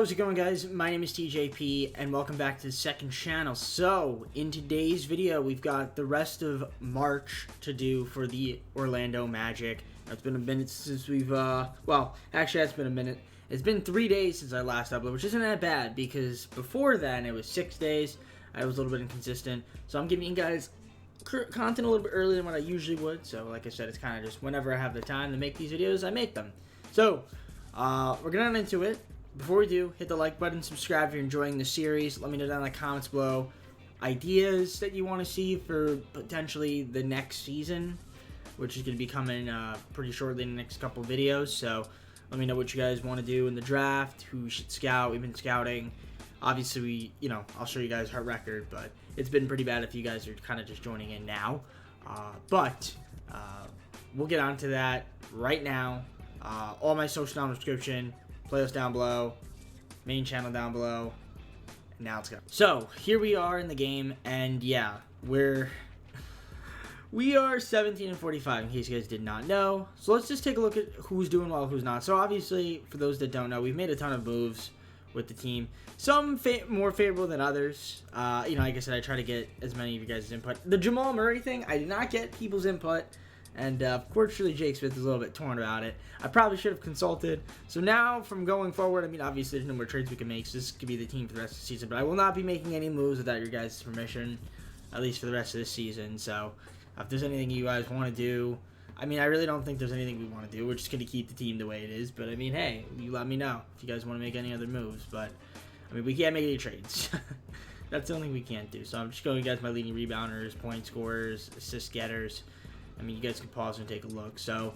How's it going, guys? My name is TJP and welcome back to the second channel. So in today's video we've got the rest of March to do for the Orlando Magic. It's been a minute since we've well, actually it's been a minute. It's been 3 days since I last uploaded, which isn't that bad because before then it was 6 days. I was a little bit inconsistent, so I'm giving you guys content a little bit earlier than what I usually would. So like I said, it's kind of just whenever I have the time to make these videos, I make them. So we're getting into it. Before we do, hit the like button, subscribe if you're enjoying the series. Let me know down in the comments below ideas that you want to see for potentially the next season, which is going to be coming pretty shortly in the next couple videos. So let me know what you guys want to do in the draft, who we should scout. We've been scouting. Obviously, I'll show you guys our record, but it's been pretty bad if you guys are kind of just joining in now. But we'll get on to that right now. All my social down in the description. Playlist down below, main channel down below. Now let's go. So here we are in the game, and yeah, we are 17 and 45 in case you guys did not know. So let's just take a look at who's doing well, who's not. So obviously, for those that don't know, we've made a ton of moves with the team. Some more favorable than others. Like I said, I try to get as many of you guys' input. The Jamal Murray thing, I did not get people's input. And unfortunately, Jake Smith is a little bit torn about it. I probably should have consulted. So now, from going forward, obviously there's no more trades we can make. So this could be the team for the rest of the season. But I will not be making any moves without your guys' permission, at least for the rest of this season. So if there's anything you guys want to do, I really don't think there's anything we want to do. We're just going to keep the team the way it is. But hey, you let me know if you guys want to make any other moves. But we can't make any trades. That's the only thing we can't do. So I'm just showing you guys my leading rebounders, point scorers, assist getters. You guys can pause and take a look. So,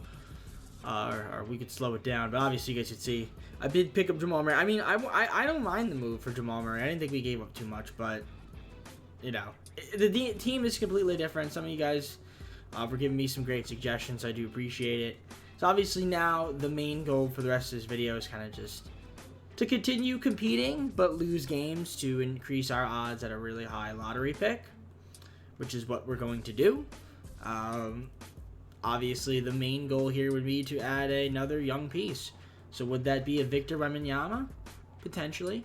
or we could slow it down. But obviously, you guys could see I did pick up Jamal Murray. I don't mind the move for Jamal Murray. I didn't think we gave up too much, but the team is completely different. Some of you guys were giving me some great suggestions. I do appreciate it. So obviously now the main goal for the rest of this video is kind of just to continue competing, but lose games to increase our odds at a really high lottery pick, which is what we're going to do. Obviously, the main goal here would be to add another young piece. So would that be a Victor Wembanyama? Potentially.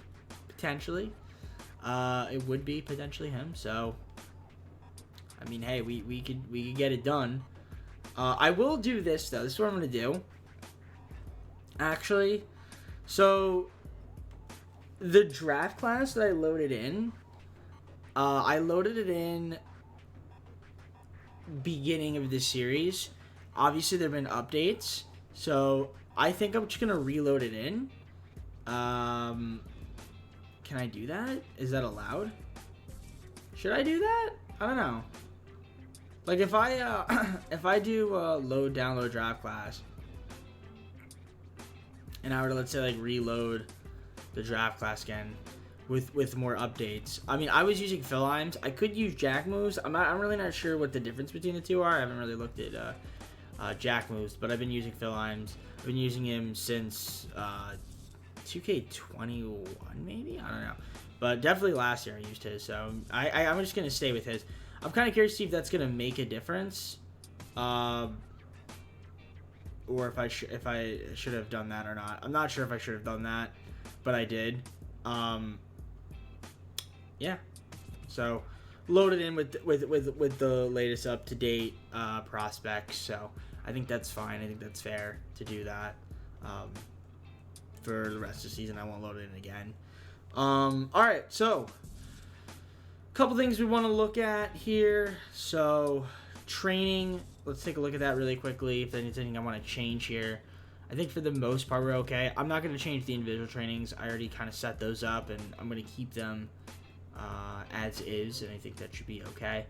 It would be potentially him. So, hey, we could get it done. I will do this though. This is what I'm gonna do. Actually, so the draft class that I loaded in, beginning of this series. Obviously there have been updates, so I think I'm just gonna reload it in. Can I do that? Is that allowed? Should I do that? I don't know. Like if I do load download draft class and I were to, let's say, reload the draft class again with more updates. I was using Phil Imes. I could use Jack moves. I'm really not sure what the difference between the two are. I haven't really looked at Jack moves, but I've been using Phil Imes. I've been using him since 2K21, maybe? I don't know. But definitely last year I used his, so I'm just going to stay with his. I'm kind of curious to see if that's going to make a difference. Or if I should have done that or not. I'm not sure if I should have done that, but I did. Yeah, so loaded in with the latest up to date prospects. So I think that's fine. I think that's fair to do that. For the rest of the season, I won't load it in again. All right, so a couple things we want to look at here. So training. Let's take a look at that really quickly. If there's anything I want to change here. I think for the most part we're okay. I'm not going to change the individual trainings. I already kind of set those up, and I'm going to keep them as is, and I think that should be okay.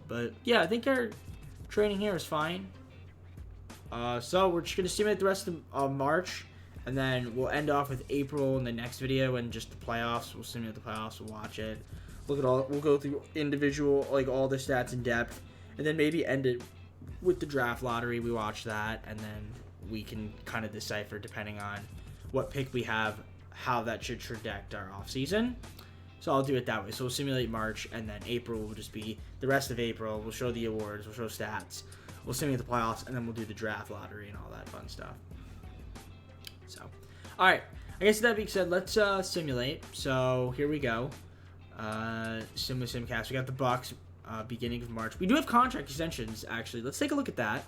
But yeah, I think our training here is fine. So we're just going to simulate the rest of March, and then we'll end off with April in the next video, and just the playoffs. We'll simulate the playoffs. We'll watch it. We'll go through individual, all the stats in depth, and then maybe end it with the draft lottery. We watch that, and then we can kind of decipher, depending on what pick we have, how that should traject our offseason. So I'll do it that way. So we'll simulate March, and then April will just be the rest of April. We'll show the awards, we'll show stats, we'll simulate the playoffs, and then we'll do the draft lottery and all that fun stuff. So, all right. I guess that being said, let's simulate. So here we go. Simcast. We got the Bucks beginning of March. We do have contract extensions, actually. Let's take a look at that.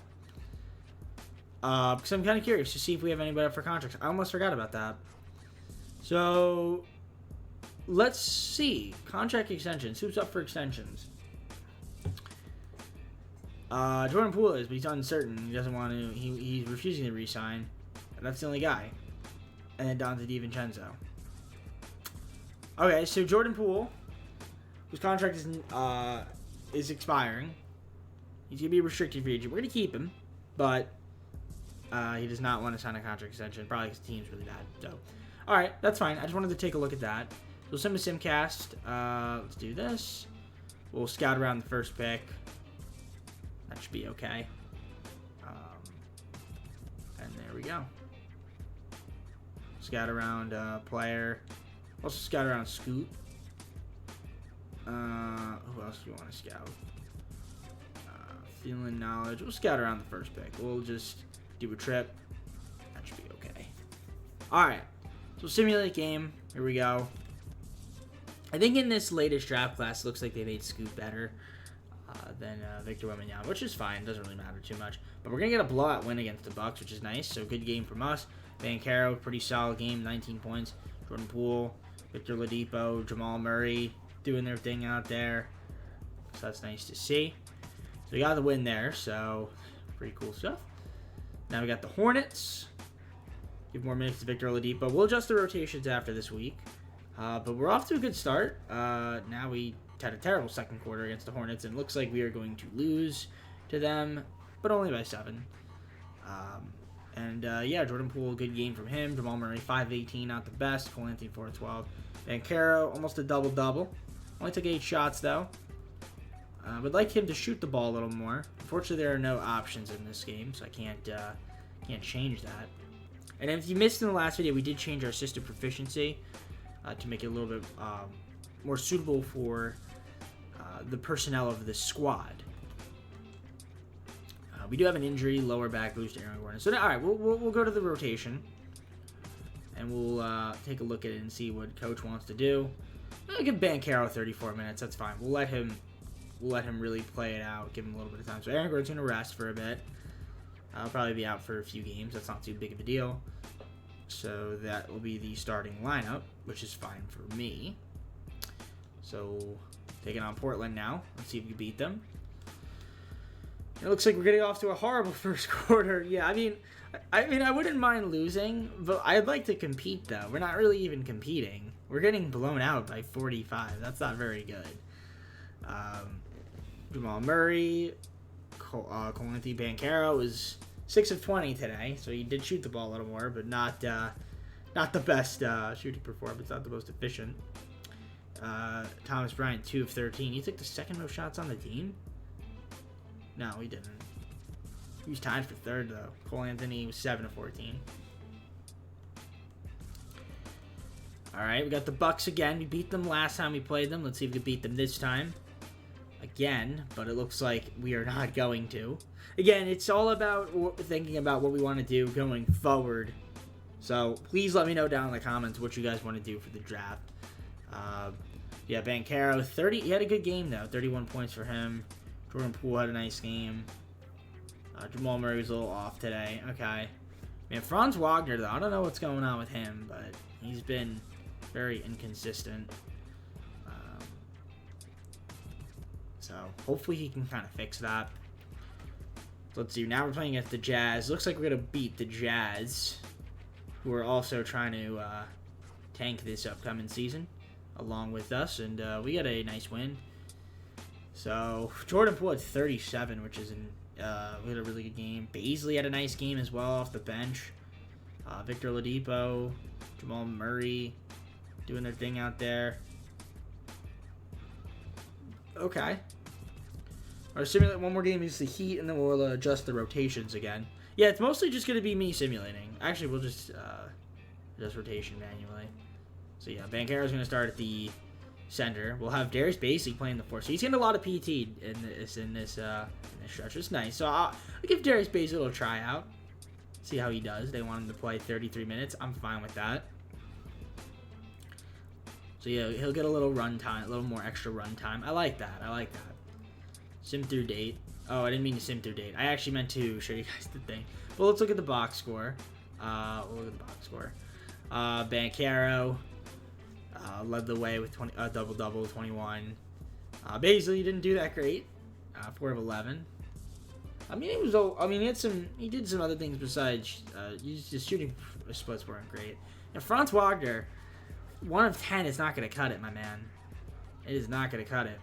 Because I'm kind of curious to see if we have anybody up for contracts. I almost forgot about that. So let's see. Contract extensions. Who's up for extensions? Jordan Poole is, but he's uncertain. He doesn't want to. He's refusing to re-sign. And that's the only guy. And then Dante DiVincenzo. Okay, so Jordan Poole, whose contract is expiring. He's gonna be a restricted free agent. We're gonna keep him, but he does not want to sign a contract extension. Probably because the team's really bad. So, all right, that's fine. I just wanted to take a look at that. We'll send a simcast. Let's do this. We'll scout around the first pick. That should be okay. And there we go. Scout around player. Also scout around Scoot. Who else do you want to scout? Feeling knowledge. We'll scout around the first pick. We'll just do a trip. That should be okay. Alright. So simulate game. Here we go. I think in this latest draft class, it looks like they made Scoot better than Victor Wembanyama, which is fine. Doesn't really matter too much. But we're going to get a blowout win against the Bucks, which is nice. So good game from us. Banchero, pretty solid game. 19 points. Jordan Poole, Victor Oladipo, Jamal Murray doing their thing out there. So that's nice to see. So we got the win there. So pretty cool stuff. Now we got the Hornets. Give more minutes to Victor Oladipo. We'll adjust the rotations after this week. But we're off to a good start. Now we had a terrible second quarter against the Hornets, and it looks like we are going to lose to them, but only by 7. Yeah, Jordan Poole, good game from him. Jamal Murray, 5-18, not the best. Cole Anthony, 4-12. Banchero, almost a double-double. Only took 8 shots, though. Would like him to shoot the ball a little more. Unfortunately, there are no options in this game, so I can't change that. And if you missed in the last video, we did change our system proficiency to make it a little bit more suitable for the personnel of the squad. We do have an injury, lower back boost to Aaron Gordon. So, all right, we'll go to the rotation, and we'll take a look at it and see what coach wants to do. I'll give Banchero 34 minutes. That's fine. We'll let him really play it out. Give him a little bit of time. So Aaron Gordon's gonna rest for a bit. I'll probably be out for a few games. That's not too big of a deal. So that will be the starting lineup, which is fine for me. So taking on Portland now. Let's see if we can beat them. It looks like we're getting off to a horrible first quarter. Yeah, I mean, I wouldn't mind losing, but I'd like to compete, though. We're not really even competing. We're getting blown out by 45. That's not very good. Jamal Murray, Cole Anthony Banchero was 6 of 20 today, so he did shoot the ball a little more, but not the best shooting performance, not the most efficient. Thomas Bryant, 2 of 13. He took the second most shots on the team? No, he didn't. He was tied for third, though. Cole Anthony was 7 of 14. All right, we got the Bucks again. We beat them last time we played them. Let's see if we can beat them this time. Again, but it looks like we are not going to. Again, it's all about thinking about what we want to do going forward. So please let me know down in the comments what you guys want to do for the draft. Yeah, Banchero, 30. He had a good game, though. 31 points for him. Jordan Poole had a nice game. Jamal Murray was a little off today. Okay. Man, Franz Wagner, though, I don't know what's going on with him, but he's been very inconsistent. So hopefully he can kind of fix that. So let's see. Now we're playing against the Jazz. Looks like we're going to beat the Jazz, who are also trying to tank this upcoming season along with us. And we got a nice win. So Jordan Poole had 37, which is we had a really good game. Baisley had a nice game as well off the bench. Victor Oladipo, Jamal Murray doing their thing out there. Okay. I'll simulate one more game against the Heat, and then we'll adjust the rotations again. Yeah, it's mostly just going to be me simulating. Actually, we'll just adjust rotation manually. So yeah, Banchero's going to start at the center. We'll have Darius Baisley playing the 4. So he's getting a lot of PT in this stretch. It's nice. So I'll give Darius Baisley a little tryout. See how he does. They want him to play 33 minutes. I'm fine with that. So yeah, he'll get a little run time, a little more extra run time. I like that. I like that. Sim through date. Oh, I didn't mean to sim through date. I actually meant to show you guys the thing. But let's look at the box score. We'll look at the box score. Banchero led the way with double-double, 21. Baisley didn't do that great. 4 of 11. I mean, he did some other things besides his shooting splits weren't great. And Franz Wagner, 1 of 10 is not going to cut it, my man. It is not going to cut it.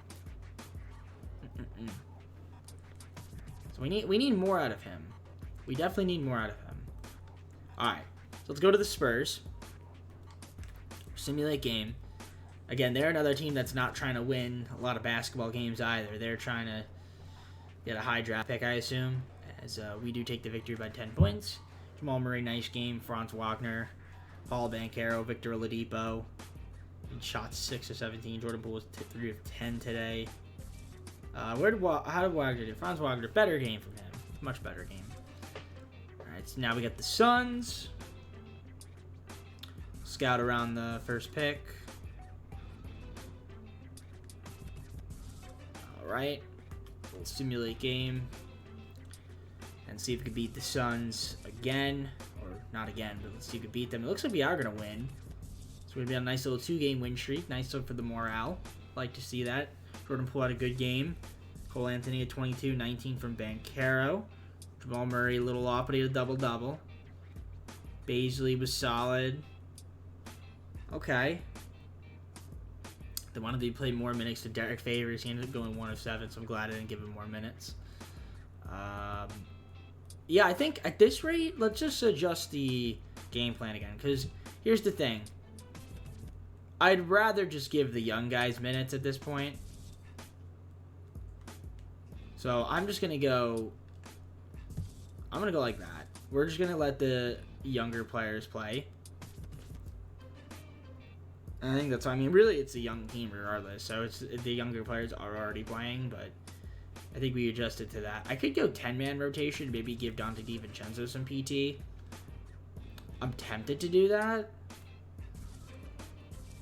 So we need more out of him. We definitely need more out of him. All right, so let's go to the Spurs. Simulate game. Again, they're another team that's not trying to win a lot of basketball games either. They're trying to get a high draft pick, I assume, as we do take the victory by 10 points. Jamal Murray, nice game. Franz Wagner, Paul Banchero, Victor Oladipo. Shot 6 of 17. Jordan Poole was 3 of 10 today. How did Wagner do? Franz Wagner, better game from him. Much better game. All right, so now we got the Suns. Scout around the first pick. All right. We'll simulate game and see if we can beat the Suns again. Or not again, but let's see if we can beat them. It looks like we are going to win. So we're going to be on a nice little 2-game win streak. Nice one for the morale. Like to see that. Jordan Poole had a good game. Cole Anthony at 22, 19 from Banchero. Jamal Murray a little off, but he had a double-double. Baisley was solid. Okay. They wanted to play more minutes to Derek Favors. He ended up going 1 of 7, so I'm glad I didn't give him more minutes. Yeah, I think at this rate, let's just adjust the game plan again. Because here's the thing. I'd rather just give the young guys minutes at this point. So I'm just going to go... I'm going to go like that. We're just going to let the younger players play. And I think that's... I mean, really, it's a young team regardless. So it's the younger players are already playing, but I think we adjusted to that. I could go 10-man rotation, maybe give Dante DiVincenzo some PT. I'm tempted to do that.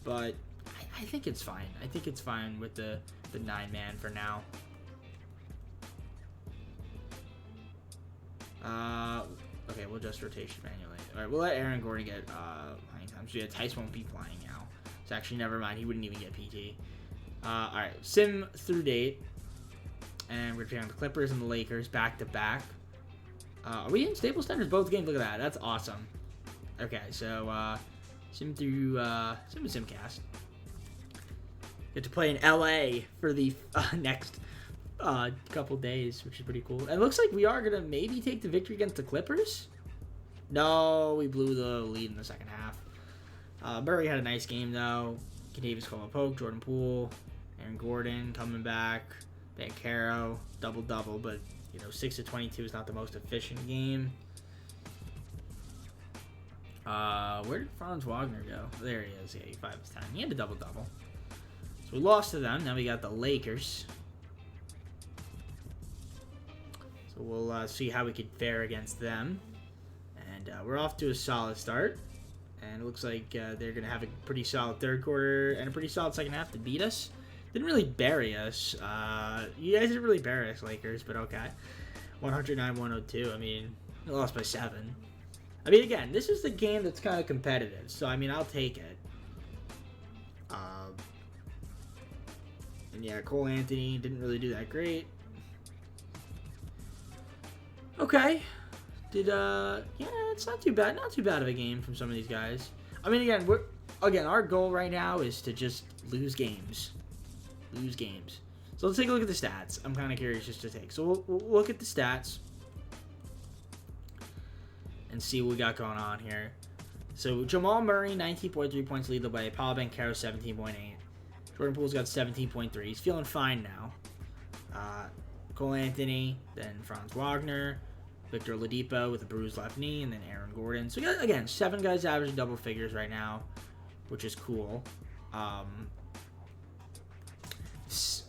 But I think it's fine. I think it's fine with the 9-man for now. Okay, we'll just rotation manually. Alright, we'll let Aaron Gordon get playing time. So yeah, Tice won't be playing now. So actually, never mind. He wouldn't even get PT. Alright, sim through date. And we're playing the Clippers and the Lakers back-to-back. Are we in Staples Centers both games? Look at that. That's awesome. Okay, so sim through Simcast. Get to play in LA for the next couple days, which is pretty cool. And it looks like we are going to maybe take the victory against the Clippers. No, we blew the lead in the second half. Murray had a nice game, though. Kentavious Caldwell-Pope, Jordan Poole, Aaron Gordon coming back. Banchero, double-double, but, 6 of 22 is not the most efficient game. Where did Franz Wagner go? There he is. Yeah, 5 of 10. He had a double-double. So we lost to them. Now we got the Lakers. So we'll see how we could fare against them. And we're off to a solid start. And it looks like they're going to have a pretty solid third quarter and a pretty solid second half to beat us. Didn't really bury us. You guys didn't really bury us, Lakers, but okay. 109-102. I mean, we lost by 7. I mean, again, this is the game that's kind of competitive. So, I mean, I'll take it. And yeah, Cole Anthony didn't really do that great. Okay. Yeah, it's not too bad. Not too bad of a game from some of these guys. I mean, again, our goal right now is to just lose games. Lose games. So let's take a look at the stats. I'm kind of curious just to take. So we'll look at the stats and see what we got going on here. So Jamal Murray, 19.3 points lead the way. Paul Banchero, 17.8. Jordan Poole's got 17.3. He's feeling fine now. Cole Anthony, then Franz Wagner, Victor Oladipo with a bruised left knee, and then Aaron Gordon. So, again, 7 guys averaging double figures right now, which is cool.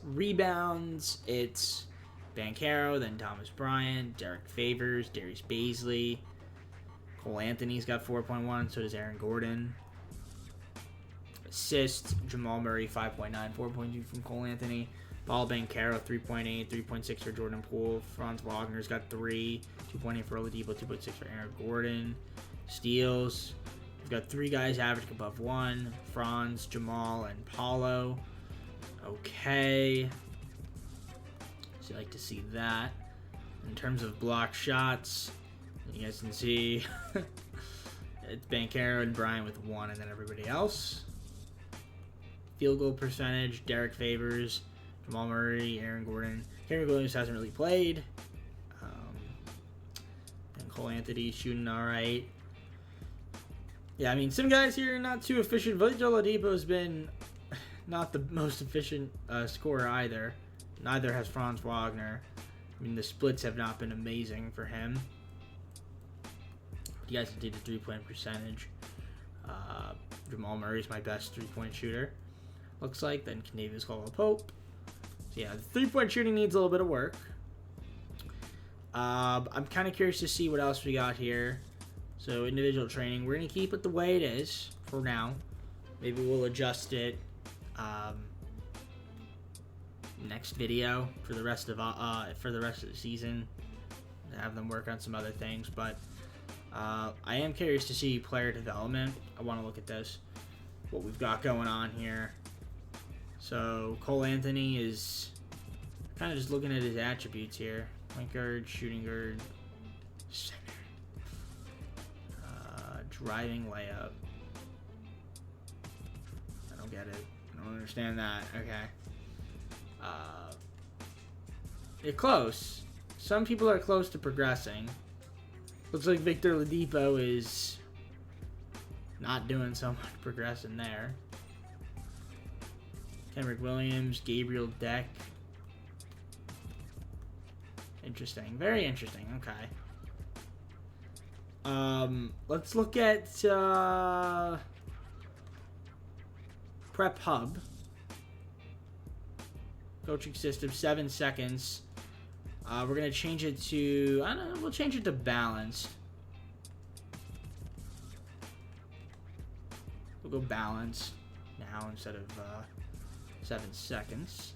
Rebounds, it's Banchero, then Thomas Bryant, Derek Favors, Darius Baisley. Cole Anthony's got 4.1, so does Aaron Gordon. assists. Jamal Murray, 5.9, 4.2 from Cole Anthony. Paolo Banchero, 3.8, 3.6 for Jordan Poole. Franz Wagner's got 3, 2.8 for Oladipo, 2.6 for Aaron Gordon. Steals. We've got 3 guys averaging above 1. Franz, Jamal, and Paulo. Okay. So you like to see that. In terms of block shots, you guys can see it's Banchero and Bryant with 1, and then everybody else. Field goal percentage, Derek Favors, Jamal Murray, Aaron Gordon. Henry Williams hasn't really played. And Cole Anthony shooting all right. Yeah, I mean, some guys here are not too efficient. Victor Oladipo has been not the most efficient scorer either. Neither has Franz Wagner. I mean, the splits have not been amazing for him. You guys did the 3-point percentage. Jamal Murray's my best 3-point shooter. Looks like. Then Kentavious Caldwell-Pope. So yeah, the 3-point shooting needs a little bit of work. I'm kind of curious to see what else we got here. So individual training, we're gonna keep it the way it is for now. Maybe we'll adjust it next video for the rest of the season. Have them work on some other things, but I am curious to see player development. I want to look at this, what we've got going on here. So Cole Anthony is kind of just looking at his attributes here: point guard, shooting guard, center, driving layup. I don't get it. I don't understand that. Okay. They're close. Some people are close to progressing. Looks like Victor Oladipo is not doing so much progressing there. Kenrick Williams, Gabriel Deck. Interesting. Very interesting. Okay. Let's look at Prep Hub. Coaching system, 7 seconds. We're going to change it to, I don't know, we'll change it to balanced. We'll go balanced now instead of 7 seconds.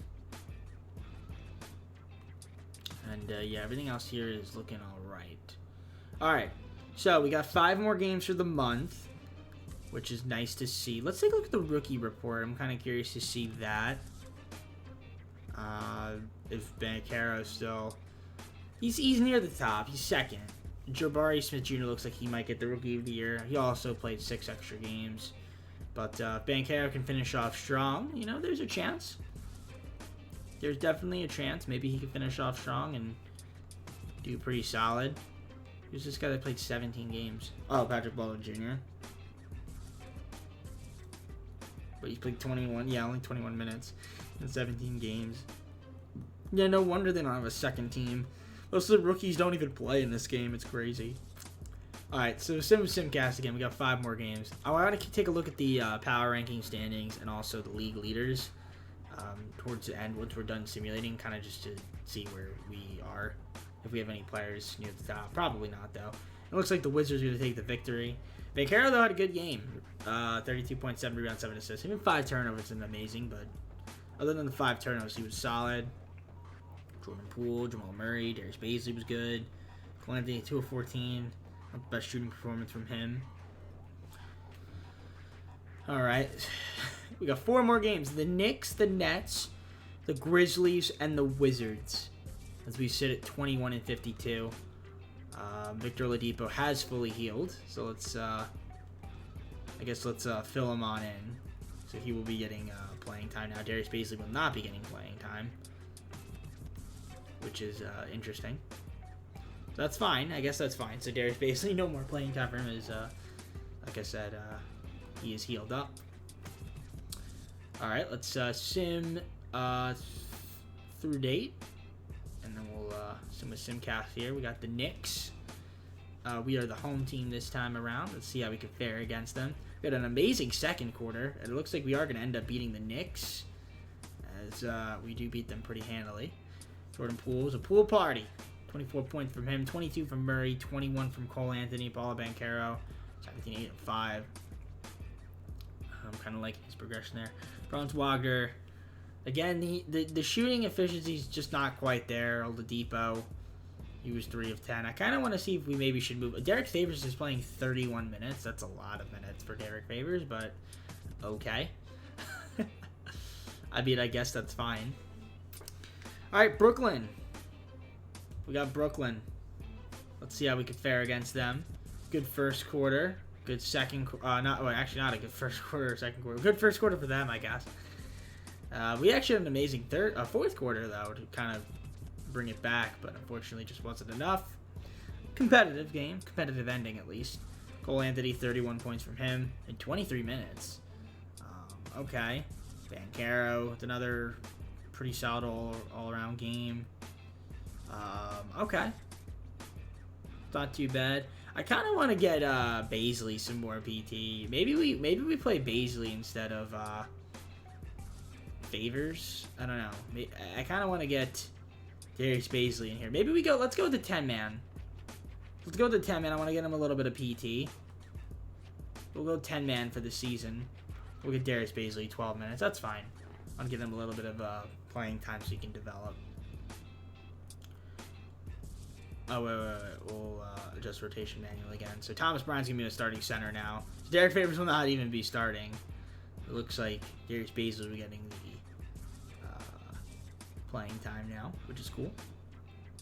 And yeah, everything else here is looking alright. Alright, so we got 5 more games for the month, which is nice to see. Let's take a look at the rookie report. I'm kind of curious to see that. If Banchero still... He's near the top. He's second. Jabari Smith Jr. looks like he might get the Rookie of the Year. He also played 6 extra games. But if Banchero can finish off strong, you know, there's a chance. There's definitely a chance. Maybe he can finish off strong and do pretty solid. Who's this guy that played 17 games? Oh, Patrick Baldwin Jr. But he played 21. Yeah, only 21 minutes in 17 games. Yeah, no wonder they don't have a second team. Most of the rookies don't even play in this game. It's crazy. Alright, so Simcast again. We got 5 more games. I want to take a look at the power ranking standings and also the league leaders towards the end once we're done simulating, kind of just to see where we are. If we have any players near the top. Probably not, though. It looks like the Wizards are going to take the victory. Banchero, though, had a good game. 32.7 rebounds, 7 assists. Even 5 turnovers isn't amazing, but other than the 5 turnovers, he was solid. Jordan Poole, Jamal Murray, Darius Bazley was good. Cole Anthony, 2 of 14. Best shooting performance from him. Alright. We got 4 more games. The Knicks, the Nets, the Grizzlies, and the Wizards. As we sit at 21 and 52. Victor Oladipo has fully healed. So let's, I guess let's fill him on in. So he will be getting playing time now. Darius Bazley will not be getting playing time. Which is interesting. So that's fine. I guess that's fine. So Darius Bazley, no more playing time for him. Is like I said, he is healed up. All right, let's sim through date, and then we'll sim with Simcast here. We got the Knicks. We are the home team this time around. Let's see how we can fare against them. We had an amazing second quarter. It looks like we are going to end up beating the Knicks, as we do beat them pretty handily. Jordan Poole is a pool party. 24 points from him, 22 from Murray, 21 from Cole Anthony, Paolo Banchero, 17, 8, and 5. I'm kind of liking his progression there. Franz Wagner, again, the shooting efficiency is just not quite there. Oladipo, he was 3 of 10. I kind of want to see if we maybe should move. Derek Favors is playing 31 minutes. That's a lot of minutes for Derek Favors, but okay. I mean, I guess that's fine. All right, Brooklyn. We got Brooklyn. Let's see how we can fare against them. Good first quarter. Good second. Actually not a good first quarter or second quarter. Good first quarter for them, I guess. We actually had an amazing fourth quarter though to kind of bring it back, but unfortunately just wasn't enough. Competitive game, competitive ending at least. Cole Anthony, 31 points from him in 23 minutes. Okay. Banchero with another pretty solid all-around game. Okay. Not too bad. I kind of want to get Baisley some more PT. Maybe we play Baisley instead of Favors. I don't know. I kind of want to get Darius Baisley in here. Maybe let's go with the 10-man. Let's go with the 10-man. I want to get him a little bit of PT. We'll go 10-man for the season. We'll get Darius Baisley 12 minutes. That's fine. I'll get him a little bit of playing time so he can develop. Oh, wait. We'll adjust rotation manual again. So Thomas Bryant's going to be the starting center now. So Derek Favors will not even be starting. It looks like Darius Baisley will be getting the playing time now, which is cool.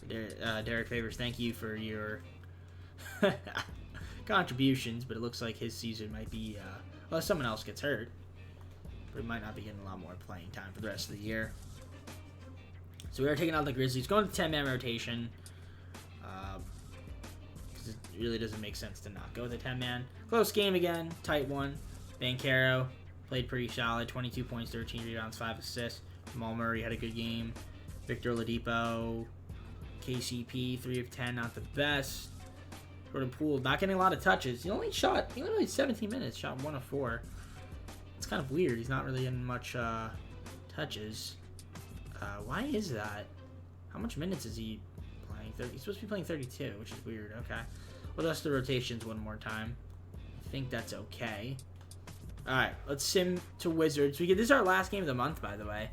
Derek Favors, thank you for your contributions, but it looks like his season might be, unless someone else gets hurt, but he might not be getting a lot more playing time for the rest of the year. So we are taking out the Grizzlies, going to 10-man rotation. It really doesn't make sense to not go with a 10-man. Close game again, tight one. Banchero played pretty solid, 22 points, 13 rebounds, 5 assists. Jamal Murray had a good game. Victor Oladipo, KCP, 3 of 10, not the best. Jordan Poole, not getting a lot of touches. He only had 17 minutes, shot 1 of 4. It's kind of weird. He's not really getting much touches. Why is that? How much minutes is he playing? He's supposed to be playing 32, which is weird. Okay. We'll adjust the rotations one more time. I think that's okay. Alright, let's sim to Wizards. This is our last game of the month, by the way.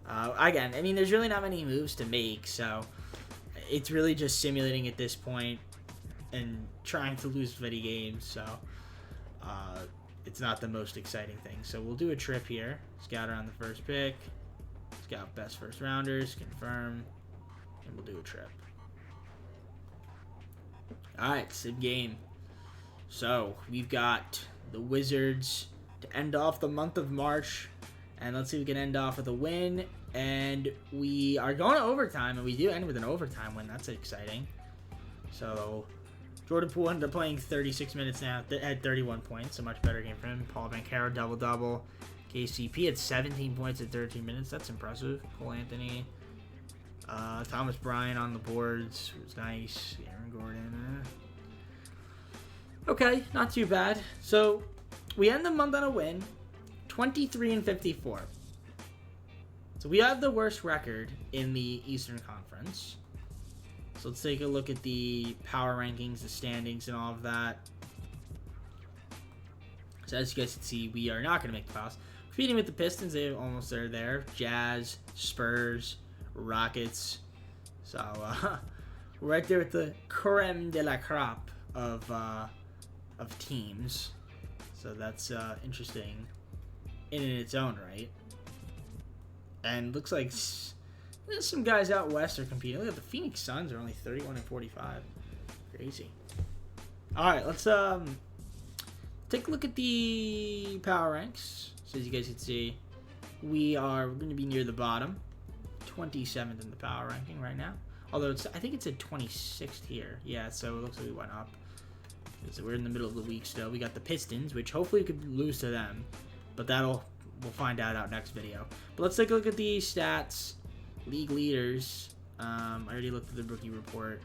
Again, I mean, there's really not many moves to make, so it's really just simulating at this point and trying to lose 50 games, so it's not the most exciting thing. So we'll do a trip here. Scout around the first pick. Scout best first rounders. Confirm. And we'll do a trip. Alright, sim game. So we've got the Wizards to end off the month of March. And let's see if we can end off with a win. And we are going to overtime, and we do end with an overtime win. That's exciting. So Jordan Poole ended up playing 36 minutes now, had 31 points. A much better game for him. Paul Banchero, double-double. KCP had 17 points at 13 minutes. That's impressive. Cole Anthony. Thomas Bryant on the boards. It was nice. Aaron Gordon. Okay, not too bad. So we end the month on a win. 23-54. So we have the worst record in the Eastern Conference. So let's take a look at the power rankings, the standings, and all of that. So as you guys can see, we are not going to make the playoffs. Competing with the Pistons, they almost are there. Jazz, Spurs, Rockets. So we're right there with the creme de la crop of teams. So that's interesting in its own right. And looks like there's some guys out west are competing. Look at the Phoenix Suns are only 31-45. Crazy. All right, let's take a look at the power ranks. So as you guys can see, we're going to be near the bottom, 27th in the power ranking right now. Although I think it's at 26th here. Yeah, so it looks like we went up. So we're in the middle of the week still. We got the Pistons, which hopefully we could lose to them, but we'll find out next video. But let's take a look at the stats. League leaders. I already looked at the rookie report.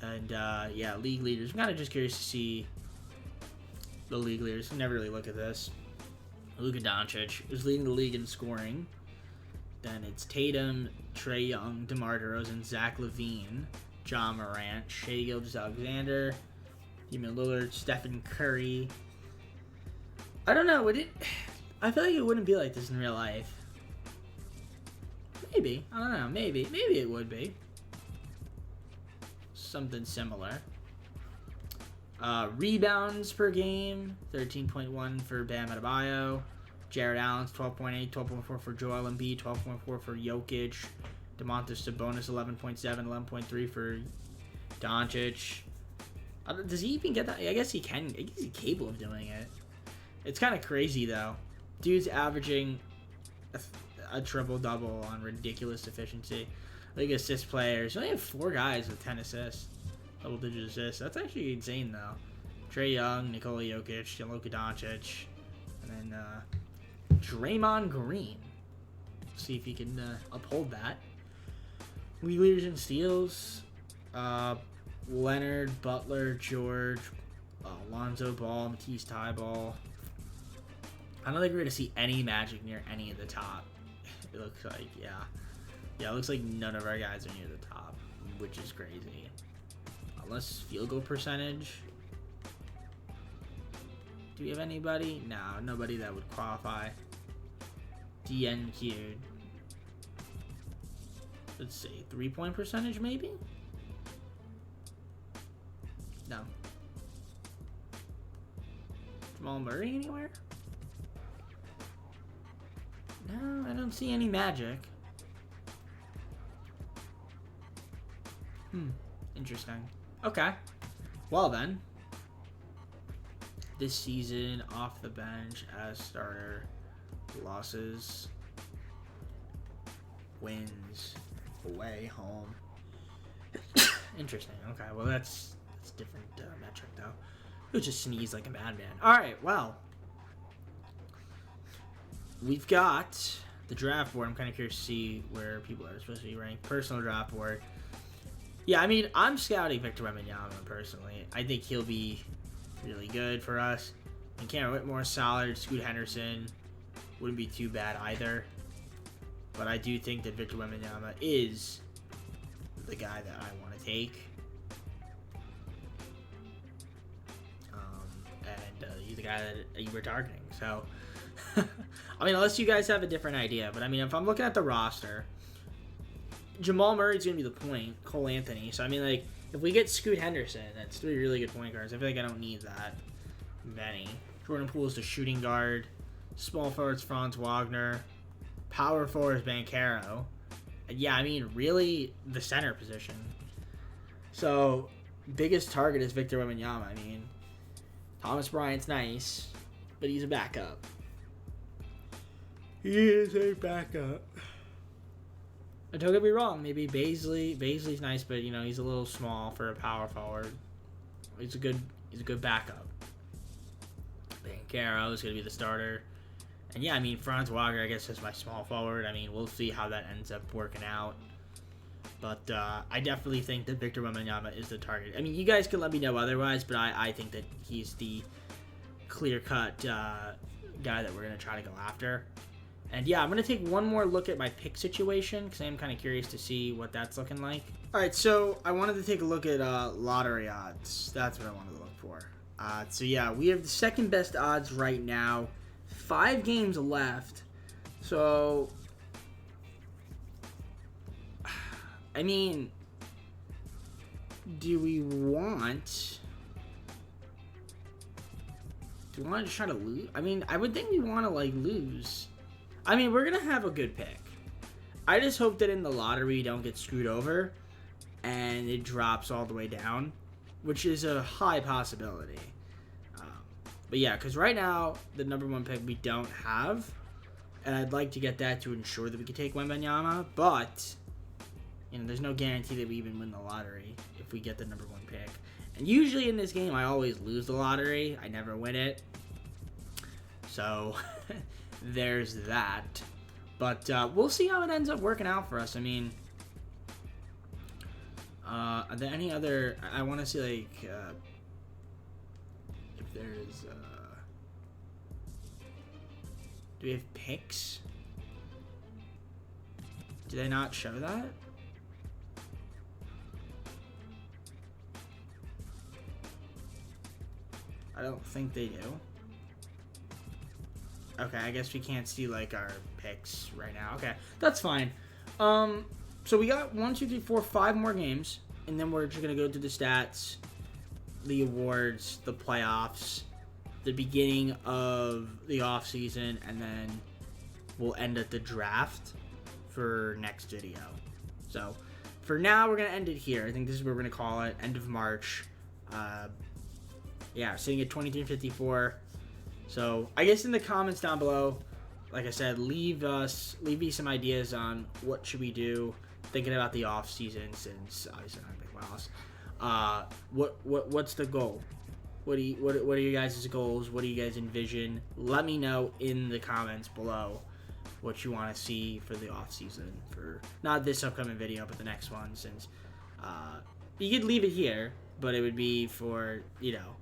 And yeah, league leaders. I'm kind of just curious to see the league leaders. I never really look at this. Luka Doncic is leading the league in scoring. Then it's Tatum, Trae Young, DeMar DeRozan, Zach LaVine, John Morant, Shai Gilgeous-Alexander, Damian Lillard, Stephen Curry, I don't know. Would it? I feel like it wouldn't be like this in real life. Maybe. I don't know. Maybe. Maybe it would be. Something similar. Rebounds per game, 13.1 for Bam Adebayo. Jared Allen's 12.8, 12.4 for Joel Embiid, 12.4 for Jokic. Domantas Sabonis 11.7, 11.3 for Doncic. Does he even get that? I guess he can. I guess he's capable of doing it. It's kind of crazy though. Dude's averaging a triple-double on ridiculous efficiency. Like assist players. You only have 4 guys with 10 assists. Double-digit assists. That's actually insane, though. Trae Young, Nikola Jokic, Luka Doncic, and then Draymond Green. See if he can uphold that. League leaders in steals. Leonard, Butler, George, Lonzo Ball, Matisse Thybulle. I don't think we're going to see any Magic near any of the top. It looks like, yeah. Yeah, it looks like none of our guys are near the top, which is crazy. Unless field goal percentage. Do we have anybody? No, nobody that would qualify. DNQ'd. Let's see. 3-point percentage, maybe? No. Jamal Murray anywhere? No, I don't see any Magic. Interesting. Okay. Well then. This season, off the bench as starter. Losses. Wins. Away, home. Interesting. Okay, well that's a different metric though. He'll just sneeze like a madman. Alright, well. We've got the draft board. I'm kind of curious to see where people are supposed to be ranked. Personal draft board. Yeah, I mean, I'm scouting Victor Wembanyama personally. I think he'll be really good for us. And Cameron Whitmore's solid. Scoot Henderson wouldn't be too bad either. But I do think that Victor Wembanyama is the guy that I want to take. And he's the guy that you were targeting. So, I mean, unless you guys have a different idea. But, I mean, if I'm looking at the roster, Jamal Murray's going to be the point. Cole Anthony. So, I mean, like, if we get Scoot Henderson, that's 3 really good point guards. I feel like I don't need that many. Jordan Poole's the shooting guard. Small forward's Franz Wagner. Power forward is Banchero. And yeah, I mean, really, the center position. So, biggest target is Victor Wembanyama. I mean, Thomas Bryant's nice, but he's a backup. He is a backup. And don't get me wrong, maybe Baisley's nice, but you know, he's a little small for a power forward. He's a good backup. Banchero is gonna be the starter. And yeah, I mean, Franz Wagner, I guess, is my small forward. I mean, we'll see how that ends up working out. But I definitely think that Victor Wembanyama is the target. I mean, you guys can let me know otherwise, but I think that he's the clear-cut guy that we're going to try to go after. And yeah, I'm going to take one more look at my pick situation because I'm kind of curious to see what that's looking like. All right, so I wanted to take a look at lottery odds. That's what I wanted to look for. So yeah, we have the second best odds right now. 5 games left. So, I mean, do we want to try to lose? I mean, I would think we want to, like, lose. I mean, we're going to have a good pick. I just hope that in the lottery we don't get screwed over and it drops all the way down, which is a high possibility. But yeah, because right now, the number 1 pick we don't have. And I'd like to get that to ensure that we can take Wembanyama. But, you know, there's no guarantee that we even win the lottery if we get the number 1 pick. And usually in this game, I always lose the lottery. I never win it. So, there's that. But we'll see how it ends up working out for us. I mean, are there any other... I want to see, like... if there's do we have picks? Do they not show that? I don't think they do. Okay, I guess we can't see like our picks right now. Okay, that's fine. So we got 1, 2, 3, 4, 5 more games, and then we're just gonna go to the stats, the awards, the playoffs, the beginning of the off season, and then we'll end at the draft for next video. So for now, we're gonna end it here. I think this is what we're gonna call it. End of March. Yeah, sitting at 23-54. So I guess in the comments down below, like I said, leave me some ideas on what should we do. Thinking about the off season, since obviously I'm not big playoffs. What's the goal? What are you guys' goals? What do you guys envision? Let me know in the comments below what you want to see for the off season, for not this upcoming video, but the next one. Since you could leave it here, but it would be for, you know,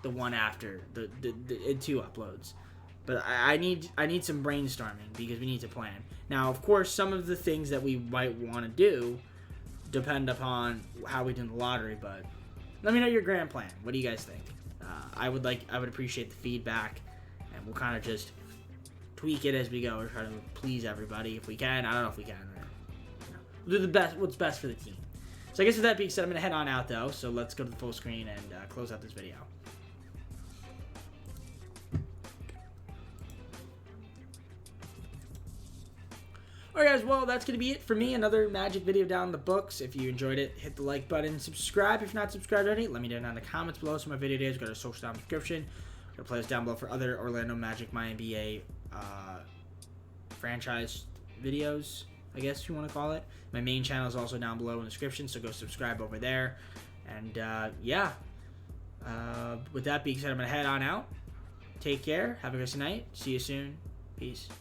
the one after the 2 uploads. But I need some brainstorming, because we need to plan. Now, of course, some of the things that we might want to do depend upon how we do in the lottery. But let me know your grand plan. What do you guys think? I would appreciate the feedback, and we'll kind of just tweak it as we go. We're trying to please everybody if we can. I don't know if we can. We'll do the best. What's best for the team. So I guess with that being said, I'm gonna head on out though. So let's go to the full screen and close out this video. Alright guys, well, that's going to be it for me. Another Magic video down the books. If you enjoyed it, hit the like button. Subscribe if you're not subscribed already. Let me know down in the comments below some of my video days. Go to social down description. Go to playlist down below for other Orlando Magic MyNBA franchise videos, I guess you want to call it. My main channel is also down below in the description, so go subscribe over there. And yeah, with that being said, I'm going to head on out. Take care. Have a good night. See you soon. Peace.